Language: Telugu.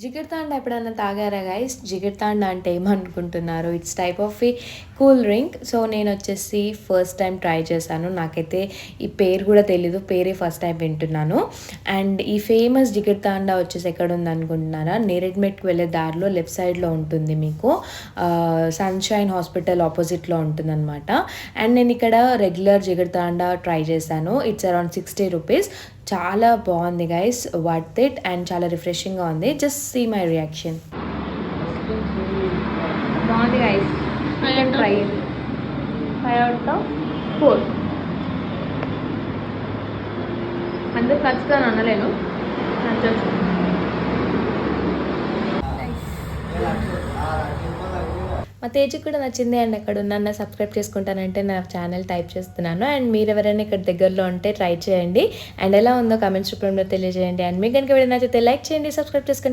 జిగర్తాండా ఎప్పుడన్నా తాగారా గైస్? జిగర్తాండా అంటే ఏమనుకుంటున్నారు? It's type of A cool drink. So నేను వచ్చేసి ఫస్ట్ టైం ట్రై చేశాను. నాకైతే ఈ పేరు కూడా తెలీదు, పేరే ఫస్ట్ టైం వింటున్నాను. అండ్ ఈ ఫేమస్ జిగర్తాండా వచ్చేసి ఎక్కడ ఉంది అనుకుంటున్నారా? నేరెడ్మెట్కి వెళ్ళే దారిలో లెఫ్ట్ సైడ్లో ఉంటుంది మీకు. సన్షైన్ హాస్పిటల్ ఆపోజిట్లో ఉంటుందన్నమాట. అండ్ నేను ఇక్కడ రెగ్యులర్ జిగర్తాండా ట్రై చేశాను. It's around 60 rupees. చాలా బాగుంది గైస్, వర్త్ ఇట్ అండ్ చాలా రిఫ్రెషింగ్గా ఉంది. Just see my reaction. బాగుంది గైస్, ట్రై 5/4. అందరు ఖచ్చితంగా అనలేను, నచ్చచ్చు. మా తేజకి కూడా నచ్చింది. అండ్ అక్కడ ఉన్న సబ్స్క్రైబ్ చేసుకుంటానంటే నా ఛానల్ టైప్ చేస్తున్నాను. అండ్ మీరు ఎవరైనా ఇక్కడ దగ్గరలో ఉంటే ట్రై చేయండి. అండ్ ఎలా ఉందో కామెంట్స్ రూపంలో తెలియజేయండి. అండ్ మీకు కనుక వీడియో నచ్చితే లైక్ చేయండి, సబ్స్క్రైబ్ చేసుకోండి.